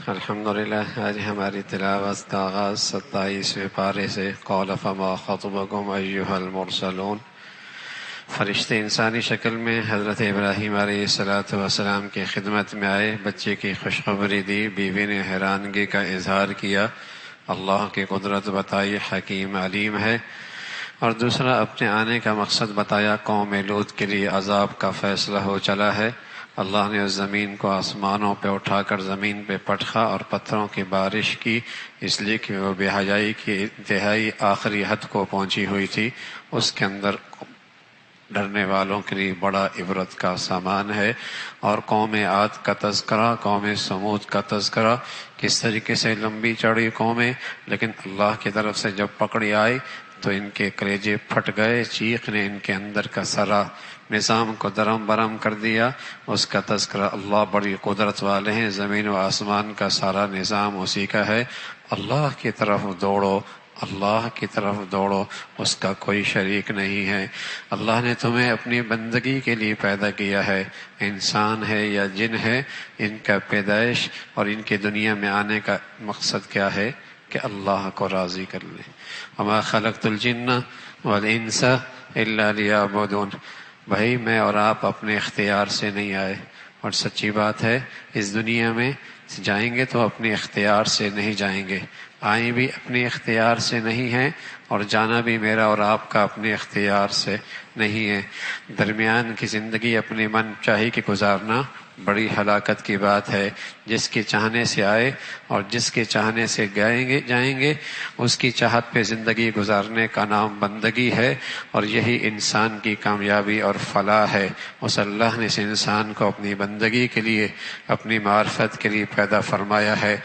الحمدللہ آج ہماری تلاوت کا آغاز 27ویں پارے سے قال فما خطبکم ایھا المرسلون۔ فرشتے انسانی شکل میں حضرت ابراہیم علیہ السلام کی خدمت میں آئے، بچے کی خوشخبری دی، بیوی نے حیرانگی کا اظہار کیا، اللہ کی قدرت بتائی، حکیم علیم ہے، اور دوسرا اپنے آنے کا مقصد بتایا، قوم لوط کے لیے عذاب کا فیصلہ ہو چلا ہے۔ اللہ نے اس زمین کو آسمانوں پہ اٹھا کر زمین پہ پٹخا اور پتھروں کی بارش کی، اس لیے کہ وہ بے حیائی کی انتہائی آخری حد کو پہنچی ہوئی تھی۔ اس کے اندر ڈرنے والوں کے لیے بڑا عبرت کا سامان ہے۔ اور قوم عاد کا تذکرہ، قوم سمود کا تذکرہ، کس طریقے سے لمبی چوڑی قومیں، لیکن اللہ کی طرف سے جب پکڑی آئی تو ان کے کلیجے پھٹ گئے، چیخ نے ان کے اندر کا سارا نظام کو درم برم کر دیا۔ اس کا تذکرہ، اللہ بڑی قدرت والے ہیں، زمین و آسمان کا سارا نظام اسی کا ہے، اللہ کی طرف دوڑو، اللہ کی طرف دوڑو، اس کا کوئی شریک نہیں ہے۔ اللہ نے تمہیں اپنی بندگی کے لیے پیدا کیا ہے، انسان ہے یا جن ہے، ان کا پیدائش اور ان کی دنیا میں آنے کا مقصد کیا ہے کہ اللہ کو راضی کر لیں۔ وما خلقت الجن والانس الا لیعبدون۔ بھائی میں اور آپ اپنے اختیار سے نہیں آئے، اور سچی بات ہے اس دنیا میں جائیں گے تو اپنے اختیار سے نہیں جائیں گے، آئیں بھی اپنے اختیار سے نہیں ہیں، اور جانا بھی میرا اور آپ کا اپنے اختیار سے نہیں ہے۔ درمیان کی زندگی اپنے من چاہی کے گزارنا بڑی ہلاکت کی بات ہے۔ جس کے چاہنے سے آئے اور جس کے چاہنے سے جائیں گے، اس کی چاہت پہ زندگی گزارنے کا نام بندگی ہے، اور یہی انسان کی کامیابی اور فلاح ہے۔ اس اللہ نے اس انسان کو اپنی بندگی کے لیے، اپنی معرفت کے لیے پیدا فرمایا ہے۔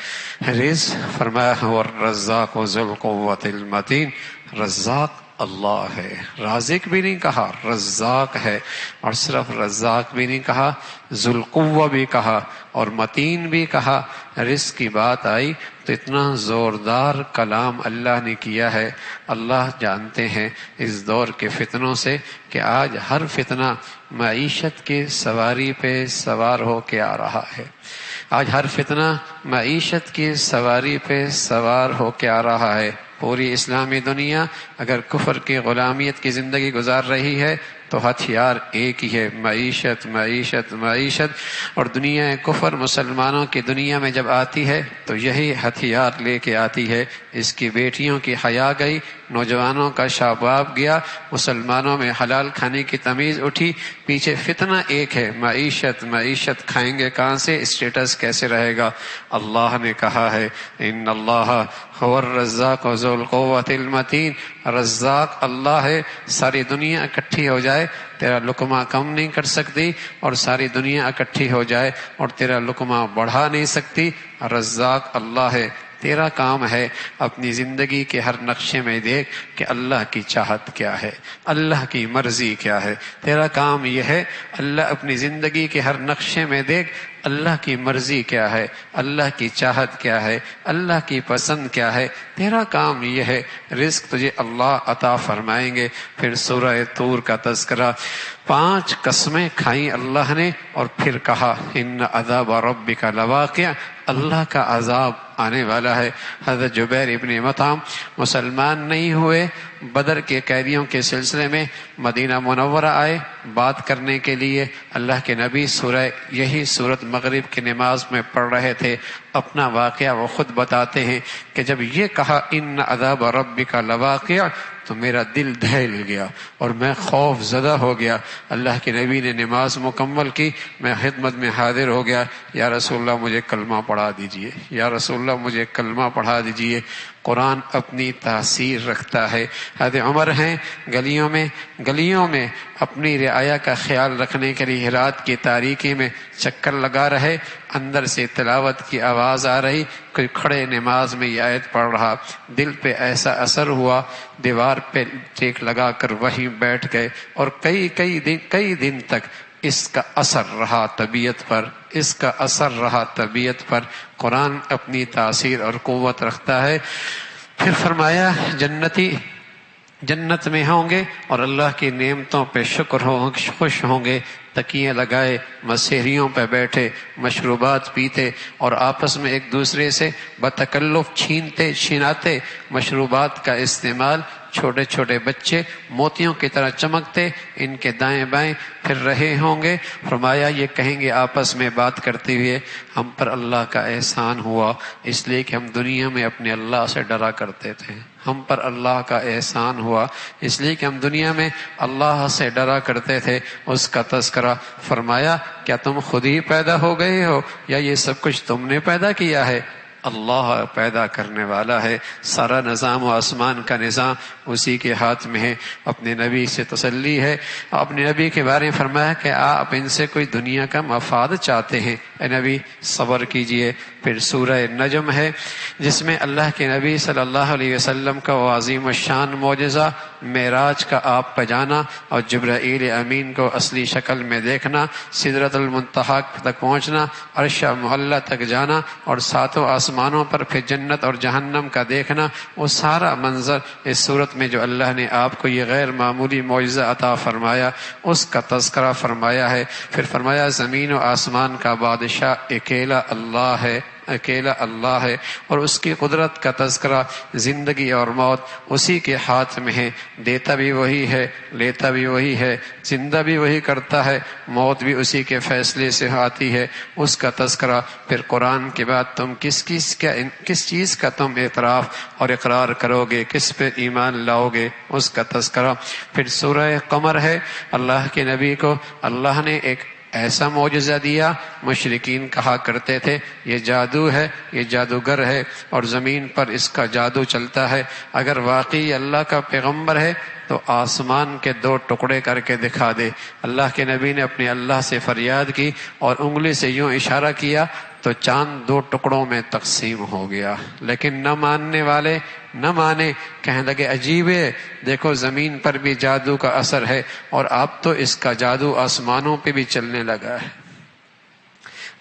رزق فرمایا هو الرزاق ذو القوة المتین، رزاق اللہ ہے، رازق بھی نہیں کہا، رزاق ہے، اور صرف رزاق بھی نہیں کہا، ذو القوہ بھی کہا اور متین بھی کہا۔ رزق کی بات آئی تو اتنا زوردار کلام اللہ نے کیا ہے۔ اللہ جانتے ہیں اس دور کے فتنوں سے کہ آج ہر فتنہ معیشت کے سواری پہ سوار ہو کے آ رہا ہے۔ آج ہر فتنہ معیشت کی سواری پہ سوار ہو کے آ رہا ہے۔ پوری اسلامی دنیا اگر کفر کی غلامیت کی زندگی گزار رہی ہے تو ہتھیار ایک ہی ہے، معیشت معیشت معیشت۔ اور دنیا کفر مسلمانوں کی دنیا میں جب آتی ہے تو یہی ہتھیار لے کے آتی ہے۔ اس کی بیٹیوں کی حیا گئی، نوجوانوں کا شباب گیا، مسلمانوں میں حلال کھانے کی تمیز اٹھی، پیچھے فتنہ ایک ہے، معیشت معیشت۔ کھائیں گے کہاں سے، اسٹیٹس کیسے رہے گا؟ اللہ نے کہا ہے ان اللہ هو الرزاق ذو القوة المتین، رزاق اللہ ہے۔ ساری دنیا اکٹھی ہو جائے تیرا لقمہ کم نہیں کر سکتی، اور ساری دنیا اکٹھی ہو جائے اور تیرا لقمہ بڑھا نہیں سکتی، رزاق اللہ ہے۔ تیرا کام ہے اپنی زندگی کے ہر نقشے میں دیکھ کہ اللہ کی چاہت کیا ہے، اللہ کی مرضی کیا ہے۔ تیرا کام یہ ہے اللہ اپنی زندگی کے ہر نقشے میں دیکھ اللہ کی مرضی کیا ہے، اللہ کی چاہت کیا ہے، اللہ کی پسند کیا ہے۔ تیرا کام یہ ہے، رزق تجھے اللہ عطا فرمائیں گے۔ پھر سورہ طور کا تذکرہ، 5 قسمیں کھائیں اللہ نے، اور پھر کہا ان عذاب ربک لواقع، اللہ کا عذاب آنے والا ہے۔ حضرت جبیر ابن مطعم مسلمان نہیں ہوئے، بدر کے قیدیوں کے سلسلے میں مدینہ منورہ آئے بات کرنے کے لیے۔ اللہ کے نبی یہی سورت مغرب کی نماز میں پڑھ رہے تھے۔ اپنا واقعہ وہ خود بتاتے ہیں کہ جب یہ کہا ان عذاب ربک لواقع تو میرا دل دہل گیا اور میں خوف زدہ ہو گیا۔ اللہ کے نبی نے نماز مکمل کی، میں خدمت میں حاضر ہو گیا، یا رسول اللہ مجھے کلمہ پڑھا دیجئے، یا رسول اللہ مجھے کلمہ پڑھا دیجئے۔ قرآن اپنی تاثیر رکھتا ہے۔ حضرت عمر ہیں گلیوں میں اپنی رعایا کا خیال رکھنے کے لیے رات کی تاریکی میں چکر لگا رہے، اندر سے تلاوت کی آواز آ رہی، کوئی کھڑے نماز میں یہ آیت پڑھ رہا، دل پہ ایسا اثر ہوا، دیوار پہ ٹیک لگا کر وہیں بیٹھ گئے، اور کئی دن تک اس کا اثر رہا طبیعت پر، اس کا اثر رہا طبیعت پر۔ قرآن اپنی تاثیر اور قوت رکھتا ہے۔ پھر فرمایا جنتی جنت میں ہوں گے اور اللہ کی نعمتوں پہ خوش ہوں گے، تکیے لگائے مسحریوں پہ بیٹھے مشروبات پیتے اور آپس میں ایک دوسرے سے بتکلف چھیناتے مشروبات کا استعمال، چھوٹے چھوٹے بچے موتیوں کی طرح چمکتے ان کے دائیں بائیں پھر رہے ہوں گے۔ فرمایا یہ کہیں گے آپس میں بات کرتے ہوئے ہم پر اللہ کا احسان ہوا اس لیے کہ ہم دنیا میں اپنے اللہ سے ڈرا کرتے تھے، ہم پر اللہ کا احسان ہوا اس لیے کہ ہم دنیا میں اللہ سے ڈرا کرتے تھے۔ اس کا تذکرہ فرمایا کیا تم خود ہی پیدا ہو گئے ہو یا یہ سب کچھ تم نے پیدا کیا ہے؟ اللہ پیدا کرنے والا ہے، سارا نظام و آسمان کا نظام اسی کے ہاتھ میں ہے۔ اپنے نبی سے تسلی ہے، اپنے نبی کے بارے میں فرمایا کہ آپ ان سے کوئی دنیا کا مفاد چاہتے ہیں، اے نبی صبر کیجئے۔ پھر سورہ نجم ہے جس میں اللہ کے نبی صلی اللہ علیہ وسلم کا وہ عظیم الشان معجزہ معراج کا آپ پہ جانا اور جبرائیل امین کو اصلی شکل میں دیکھنا، سدرۃ المنتہا تک پہنچنا، عرش معلی تک جانا اور ساتوں آسمانوں پر پھر جنت اور جہنم کا دیکھنا، وہ سارا منظر اس صورت میں جو اللہ نے آپ کو یہ غیر معمولی معجزہ عطا فرمایا اس کا تذکرہ فرمایا ہے۔ پھر فرمایا زمین و آسمان کا بادشاہ اکیلا اللہ ہے، اکیلا اللہ ہے اور اس کی قدرت کا تذکرہ، زندگی اور موت اسی کے ہاتھ میں ہے، دیتا بھی وہی ہے، لیتا بھی وہی ہے، زندہ بھی وہی کرتا ہے، موت بھی اسی کے فیصلے سے آتی ہے، اس کا تذکرہ۔ پھر قرآن کے بعد تم کس چیز کا تم اعتراف اور اقرار کرو گے، کس پہ ایمان لاؤ گے، اس کا تذکرہ۔ پھر سورہ قمر ہے، اللہ کے نبی کو اللہ نے ایک ایسا معجزہ دیا، مشرکین کہا کرتے تھے یہ جادو ہے، یہ جادوگر ہے اور زمین پر اس کا جادو چلتا ہے، اگر واقعی اللہ کا پیغمبر ہے تو آسمان کے 2 ٹکڑے کر کے دکھا دے۔ اللہ کے نبی نے اپنے اللہ سے فریاد کی اور انگلی سے یوں اشارہ کیا تو چاند 2 ٹکڑوں میں تقسیم ہو گیا، لیکن نہ ماننے والے نہ مانے، کہنے لگے عجیب ہے، دیکھو زمین پر بھی جادو کا اثر ہے اور اب تو اس کا جادو آسمانوں پہ بھی چلنے لگا ہے۔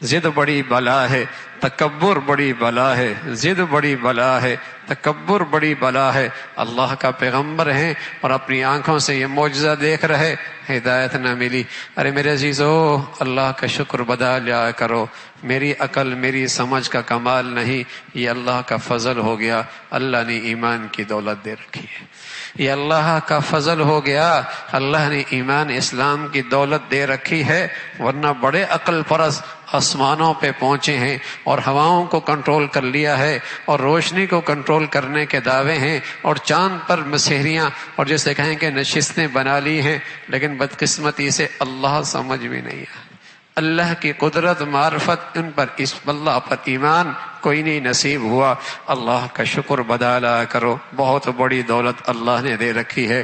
ضد بڑی بلا ہے، تکبر بڑی بلا ہے، ضد بڑی بلا ہے، تکبر بڑی بلا ہے۔ اللہ کا پیغمبر ہیں اور اپنی آنکھوں سے یہ معجزہ دیکھ رہے، ہدایت نہ ملی۔ ارے میرے عزیزو، اللہ کا شکر بدا لیا کرو، میری عقل میری سمجھ کا کمال نہیں، یہ اللہ کا فضل ہو گیا، اللہ نے ایمان کی دولت دے رکھی ہے، یہ اللہ کا فضل ہو گیا، اللہ نے ایمان اسلام کی دولت دے رکھی ہے، ورنہ بڑے عقل پرست آسمانوں پہ پہنچے ہیں اور ہواؤں کو کنٹرول کر لیا ہے اور روشنی کو کنٹرول کرنے کے دعوے ہیں اور چاند پر مسحریاں اور جیسے کہیں کہ نشستیں بنا لی ہیں، لیکن بدقسمتی سے اللہ سمجھ بھی نہیں ہے، اللہ کی قدرت معرفت ان پر، اس اللہ پر ایمان کوئی نہیں نصیب ہوا۔ اللہ کا شکر بدا لا کرو، بہت بڑی دولت اللہ نے دے رکھی ہے۔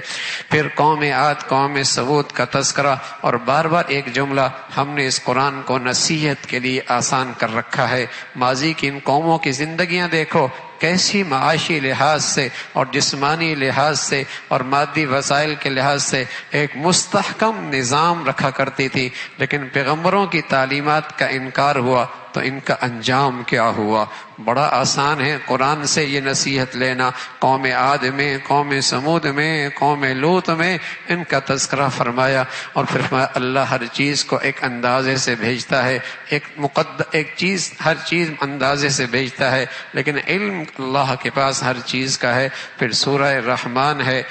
پھر قوم عاد قوم ثمود کا تذکرہ اور بار بار ایک جملہ، ہم نے اس قرآن کو نصیحت کے لیے آسان کر رکھا ہے۔ ماضی کی ان قوموں کی زندگیاں دیکھو کیسی معاشی لحاظ سے اور جسمانی لحاظ سے اور مادی وسائل کے لحاظ سے ایک مستحکم نظام رکھا کرتی تھی، لیکن پیغمبروں کی تعلیمات کا انکار ہوا تو ان کا انجام کیا ہوا۔ بڑا آسان ہے قرآن سے یہ نصیحت لینا۔ قوم عاد میں، قوم ثمود میں، قوم لوط میں ان کا تذکرہ فرمایا اور پھر فرمایا اللہ ہر چیز کو ایک اندازے سے بھیجتا ہے، ایک چیز ہر چیز اندازے سے بھیجتا ہے، لیکن علم اللہ کے پاس ہر چیز کا ہے۔ پھر سورہ رحمان ہے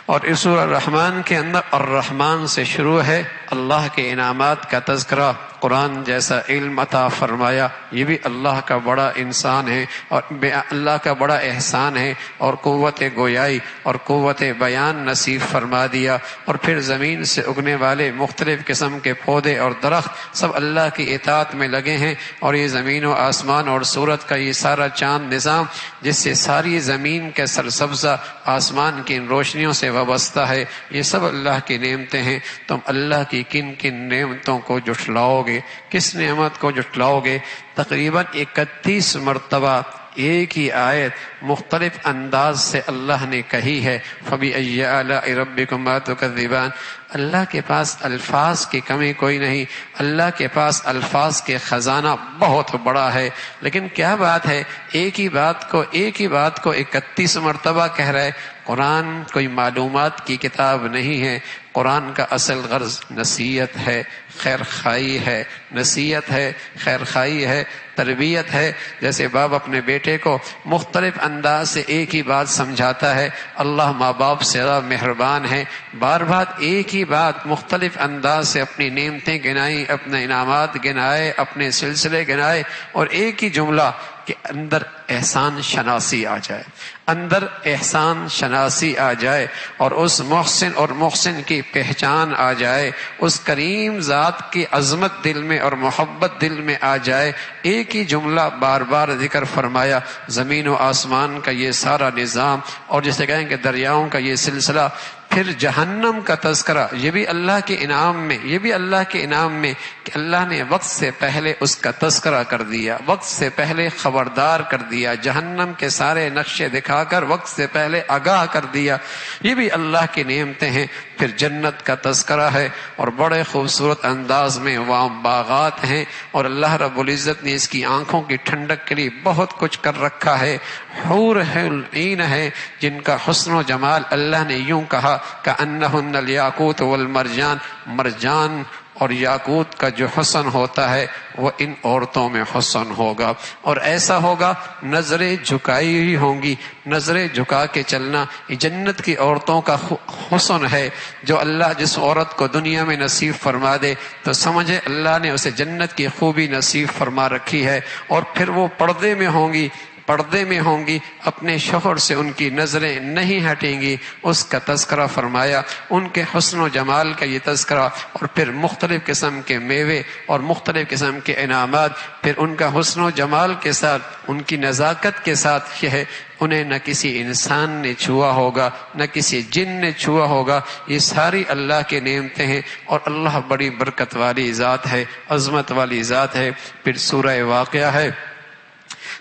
اور اس سورہ رحمان کے اندر الرحمن سے شروع ہے، اللہ کے انعامات کا تذکرہ، قرآن جیسا علم عطا فرمایا، یہ بھی اللہ کا بڑا انسان ہے اور اللہ کا بڑا احسان ہے، اور قوت گویائی اور قوت بیان نصیب فرما دیا۔ اور پھر زمین سے اگنے والے مختلف قسم کے پودے اور درخت سب اللہ کی اطاعت میں لگے ہیں، اور یہ زمین و آسمان اور سورج کا یہ سارا چاند نظام جس سے ساری زمین کے سرسبزہ آسمان کی روشنیوں سے وابستہ ہے، یہ سب اللہ کی نعمتیں ہیں۔ تم اللہ کی کن کن نعمتوں کو جھٹلاؤ گے، کس نعمت کو جھٹلاؤ گے؟ تقریباً 31 مرتبہ ایک ہی آیت مختلف انداز سے اللہ نے کہی ہے۔ فَبِأَيِّ آلَاءِ رَبِّكُمَا تُكَذِّبَانِ، اللہ کے پاس الفاظ کی کمی کوئی نہیں، اللہ کے پاس الفاظ کے خزانہ بہت بڑا ہے، لیکن کیا بات ہے ایک ہی بات کو 31 مرتبہ کہہ رہے۔ قرآن کوئی معلومات کی کتاب نہیں ہے، قرآن کا اصل غرض نصیحت ہے، خیر خواہی ہے، نصیحت ہے، خیر خواہی ہے، تربیت ہے۔ جیسے باپ اپنے بیٹے کو مختلف انداز سے ایک ہی بات سمجھاتا ہے، اللہ ماں باپ سے زیادہ مہربان ہے، بار بار ایک ہی بات مختلف انداز سے اپنی نعمتیں گنائی، اپنے انعامات گنائے، اپنے سلسلے گنائے، اور ایک ہی جملہ کہ اندر احسان شناسی آ جائے، اندر احسان شناسی آ جائے، اور اس محسن اور محسن کی پہچان آ جائے، اس کریم ذات کی عظمت دل میں اور محبت دل میں آ جائے۔ ایک ہی جملہ بار بار ذکر فرمایا، زمین و آسمان کا یہ سارا نظام، اور جسے کہیں کہ دریاؤں کا یہ سلسلہ، پھر جہنم کا تذکرہ، یہ بھی اللہ کے انعام میں کہ اللہ نے وقت سے پہلے اس کا تذکرہ کر دیا، وقت سے پہلے خبردار کر دیا، جہنم کے سارے نقشے دکھا کر وقت سے پہلے آگاہ کر دیا، یہ بھی اللہ کی نعمتیں ہیں۔ پھر جنت کا تذکرہ ہے، اور بڑے خوبصورت انداز میں وہاں باغات ہیں، اور اللہ رب العزت نے اس کی آنکھوں کی ٹھنڈک کے لیے بہت کچھ کر رکھا ہے۔ حور العین ہے جن کا حسن و جمال اللہ نے یوں کہا کأنہن الیاقوت والمرجان، مرجان اور یاقوت کا جو حسن ہوتا ہے وہ ان عورتوں میں حسن ہوگا، اور ایسا ہوگا نظریں جھکائی ہوئی ہوں گی، نظریں جھکا کے چلنا۔ یہ جنت کی عورتوں کا حسن ہے، جو اللہ جس عورت کو دنیا میں نصیب فرما دے تو سمجھے اللہ نے اسے جنت کی خوبی نصیب فرما رکھی ہے، اور پھر وہ پردے میں ہوں گی، اپنے شوہر سے ان کی نظریں نہیں ہٹیں گی، اس کا تذکرہ فرمایا، ان کے حسن و جمال کا یہ تذکرہ، اور پھر مختلف قسم کے میوے اور مختلف قسم کے انعامات، پھر ان کا حسن و جمال کے ساتھ، ان کی نزاکت کے ساتھ یہ ہے انہیں نہ کسی انسان نے چھوا ہوگا، نہ کسی جن نے چھوا ہوگا، یہ ساری اللہ کے نعمتیں ہیں، اور اللہ بڑی برکت والی ذات ہے، عظمت والی ذات ہے۔ پھر سورہ واقعہ ہے،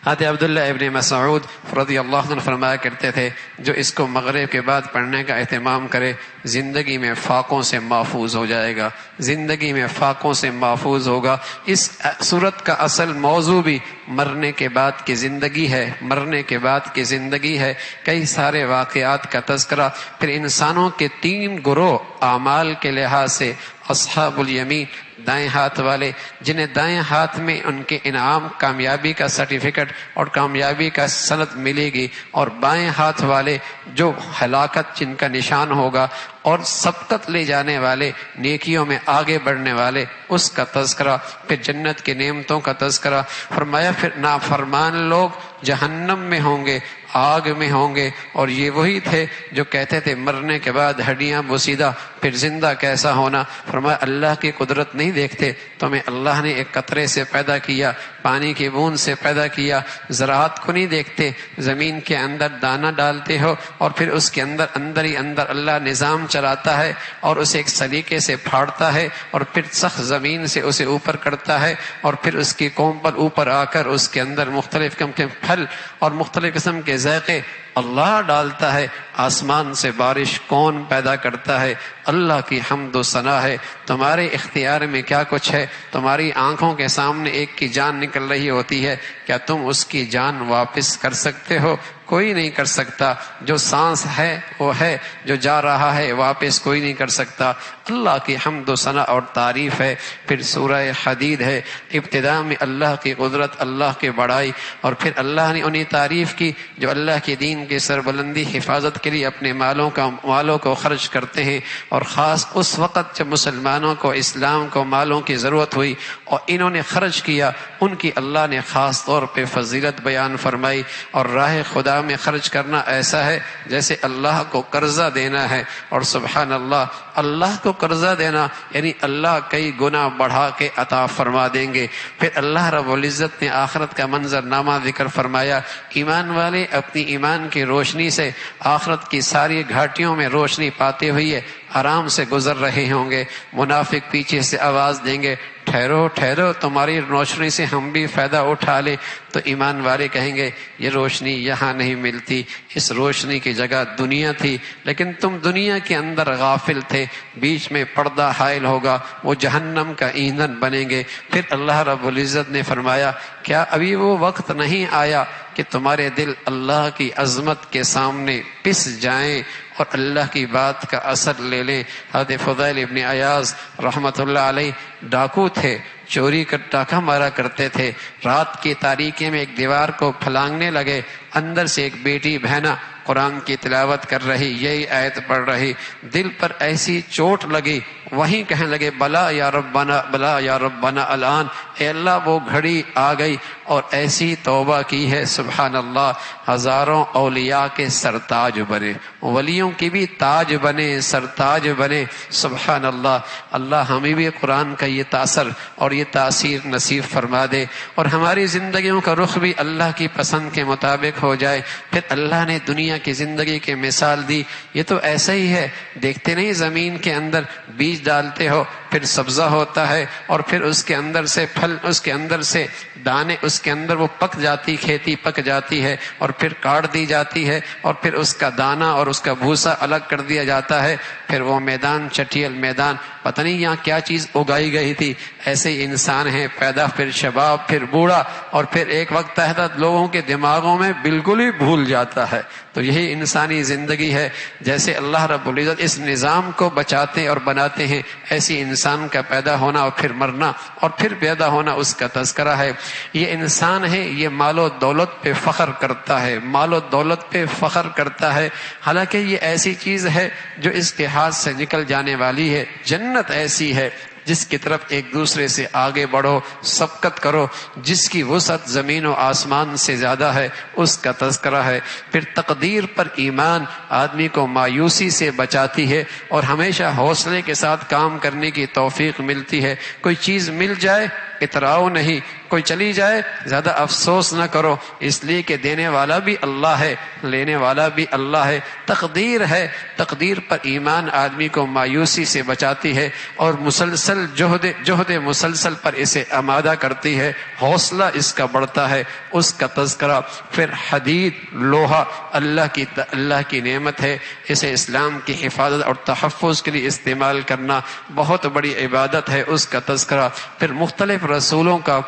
حضرت عبداللہ ابن مسعود رضی اللہ عنہ فرمایا کرتے تھے جو اس کو مغرب کے بعد پڑھنے کا اہتمام کرے زندگی میں فاقوں سے محفوظ ہو جائے گا، زندگی میں فاقوں سے محفوظ ہوگا۔ اس سورت کا اصل موضوع بھی مرنے کے بعد کی زندگی ہے، مرنے کے بعد کی زندگی ہے، کئی سارے واقعات کا تذکرہ۔ پھر انسانوں کے 3 گروہ اعمال کے لحاظ سے، اصحاب الیمین دائیں ہاتھ والے، جنہیں دائیں ہاتھ میں ان کے انعام کامیابی کا سرٹیفکیٹ اور کامیابی کا سند ملے گی، اور بائیں ہاتھ والے جو ہلاکت جن کا نشان ہوگا، اور سبقت لے جانے والے، نیکیوں میں آگے بڑھنے والے، اس کا تذکرہ۔ پھر جنت کی نعمتوں کا تذکرہ فرمایا۔ پھر نافرمان لوگ جہنم میں ہوں گے، آگ میں ہوں گے، اور یہ وہی تھے جو کہتے تھے مرنے کے بعد ہڈیاں بوسیدہ، پھر زندہ کیسا ہونا؟ فرمایا اللہ کی قدرت نہیں دیکھتے؟ تمہیں اللہ نے ایک قطرے سے پیدا کیا، پانی کی بوند سے پیدا کیا، زراعت کو نہیں دیکھتے؟ زمین کے اندر دانہ ڈالتے ہو، اور پھر اس کے اندر ہی اندر اللہ نظام چلاتا ہے، اور اسے ایک سلیقے سے پھاڑتا ہے، اور پھر سخت زمین سے اسے اوپر کرتا ہے، اور پھر اس کی کوم پر اوپر آ کر اس کے اندر مختلف قسم کے پھل اور مختلف قسم کے ذائقے اللہ ڈالتا ہے۔ آسمان سے بارش کون پیدا کرتا ہے؟ اللہ کی حمد و ثنا ہے۔ تمہارے اختیار میں کیا کچھ ہے؟ تمہاری آنکھوں کے سامنے ایک کی جان نکل رہی ہوتی ہے، کیا تم اس کی جان واپس کر سکتے ہو؟ کوئی نہیں کر سکتا۔ جو سانس ہے وہ ہے، جو جا رہا ہے واپس کوئی نہیں کر سکتا۔ اللہ کی حمد و ثنا اور تعریف ہے۔ پھر سورہ حدید ہے، ابتداء میں اللہ کی قدرت، اللہ کی بڑائی، اور پھر اللہ نے انہیں تعریف کی جو اللہ کے دین کی سربلندی حفاظت کے لیے اپنے مالوں کو خرچ کرتے ہیں، اور خاص اس وقت جب مسلمانوں کو اسلام کو مالوں کی ضرورت ہوئی اور انہوں نے خرچ کیا، ان کی اللہ نے خاص طور پہ فضیلت بیان فرمائی۔ اور راہ خدا میں خرچ کرنا ایسا ہے جیسے اللہ کو قرضہ دینا ہے، اور سبحان اللہ، اللہ کو قرضہ دینا یعنی اللہ کئی گنا بڑھا کے عطا فرما دیں گے۔ پھر اللہ رب العزت نے آخرت کا منظر نامہ ذکر فرمایا۔ ایمان والے اپنی ایمان کی روشنی سے آخرت کی ساری گھاٹیوں میں روشنی پاتے ہوئے آرام سے گزر رہے ہوں گے۔ منافق پیچھے سے آواز دیں گے، ٹھہرو ٹھہرو تمہاری روشنی سے ہم بھی فائدہ اٹھا لیں، تو ایمان والے کہیں گے یہ روشنی یہاں نہیں ملتی، اس روشنی کی جگہ دنیا تھی، لیکن تم دنیا کے اندر غافل تھے، بیچ میں پردہ حائل ہوگا، وہ جہنم کا ایندھن بنیں گے۔ پھر اللہ رب العزت نے فرمایا کیا ابھی وہ وقت نہیں آیا کہ تمہارے دل اللہ کی عظمت کے سامنے پس جائیں اور اللہ کی بات کا اثر لے لیں؟ حضرت فضیل ابن عیاض رحمۃ اللہ علیہ ڈاکو تھے، چوری کر ڈاکہ مارا کرتے تھے، رات کی تاریکی میں ایک دیوار کو پھلانگنے لگے، اندر سے ایک بیٹی بہنا قرآن کی تلاوت کر رہی، یہی آیت پڑھ رہی، دل پر ایسی چوٹ لگی، وہیں کہنے لگے بلا یا ربنا بلا یا ربنا الان، اے اللہ وہ گھڑی آ گئی، اور ایسی توبہ کی ہے سبحان اللہ، ہزاروں اولیاء کے سرتاج بنے، ولیوں کی بھی تاج بنے، سرتاج بنے، سبحان اللہ۔ اللہ ہمیں بھی قرآن کا یہ تاثر اور یہ تاثیر نصیب فرما دے، اور ہماری زندگیوں کا رخ بھی اللہ کی پسند کے مطابق ہو جائے۔ پھر اللہ نے دنیا کی زندگی کی مثال دی، یہ تو ایسا ہی ہے، دیکھتے نہیں زمین کے اندر بیج ڈالتے ہو، پھر سبزہ ہوتا ہے، اور پھر اس کے اندر سے پھل، اس کے اندر سے دانے، اس کے اندر وہ پک جاتی، کھیتی پک جاتی ہے، اور پھر کاٹ دی جاتی ہے، اور پھر اس کا دانہ اور اس کا بھوسا الگ کر دیا جاتا ہے، پھر وہ میدان چٹیل میدان، پتہ نہیں یہاں کیا چیز اگائی گئی تھی۔ ایسے ہی انسان ہے، پیدا پھر شباب پھر بوڑھا، اور پھر ایک وقت تحت لوگوں کے دماغوں میں بالکل ہی بھول جاتا ہے۔ تو یہی انسانی زندگی ہے، جیسے اللہ رب العزت اس نظام کو بچاتے اور بناتے ہیں، ایسی انسان کا پیدا ہونا اور پھر مرنا اور پھر پیدا ہونا اس کا تذکرہ ہے۔ یہ انسان ہے، یہ مال و دولت پہ فخر کرتا ہے، مال و دولت پہ فخر کرتا ہے، حالانکہ یہ ایسی چیز ہے جو اس کے ہاتھ سے نکل جانے والی ہے۔ جنت ایسی ہے جس کی طرف ایک دوسرے سے آگے بڑھو، سبقت کرو، جس کی وسعت زمین و آسمان سے زیادہ ہے، اس کا تذکرہ ہے۔ پھر تقدیر پر ایمان آدمی کو مایوسی سے بچاتی ہے اور ہمیشہ حوصلے کے ساتھ کام کرنے کی توفیق ملتی ہے۔ کوئی چیز مل جائے اتراؤ نہیں، کوئی چلی جائے زیادہ افسوس نہ کرو، اس لیے کہ دینے والا بھی اللہ ہے، لینے والا بھی اللہ ہے۔ تقدیر ہے، تقدیر پر ایمان آدمی کو مایوسی سے بچاتی ہے اور مسلسل جہد مسلسل پر اسے آمادہ کرتی ہے، حوصلہ اس کا بڑھتا ہے، اس کا تذکرہ۔ پھر حدید، لوہا اللہ کی نعمت ہے، اسے اسلام کی حفاظت اور تحفظ کے لیے استعمال کرنا بہت بڑی عبادت ہے، اس کا تذکرہ۔ پھر مختلف رسولوں کا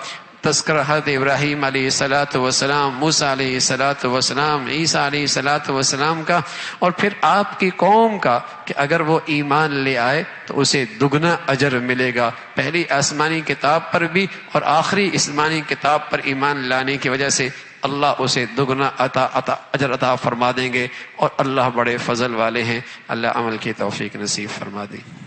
تذکرہ، حضرت ابراہیم علیہ الصلاۃ والسلام، موسیٰ علیہ الصلاۃ والسلام، عیسیٰ علیہ الصلاۃ والسلام کا، اور پھر آپ کی قوم کا کہ اگر وہ ایمان لے آئے تو اسے دگنا اجر ملے گا، پہلی آسمانی کتاب پر بھی اور آخری آسمانی کتاب پر ایمان لانے کی وجہ سے اللہ اسے دگنا اجر عطا فرما دیں گے، اور اللہ بڑے فضل والے ہیں۔ اللہ عمل کی توفیق نصیب فرما دے۔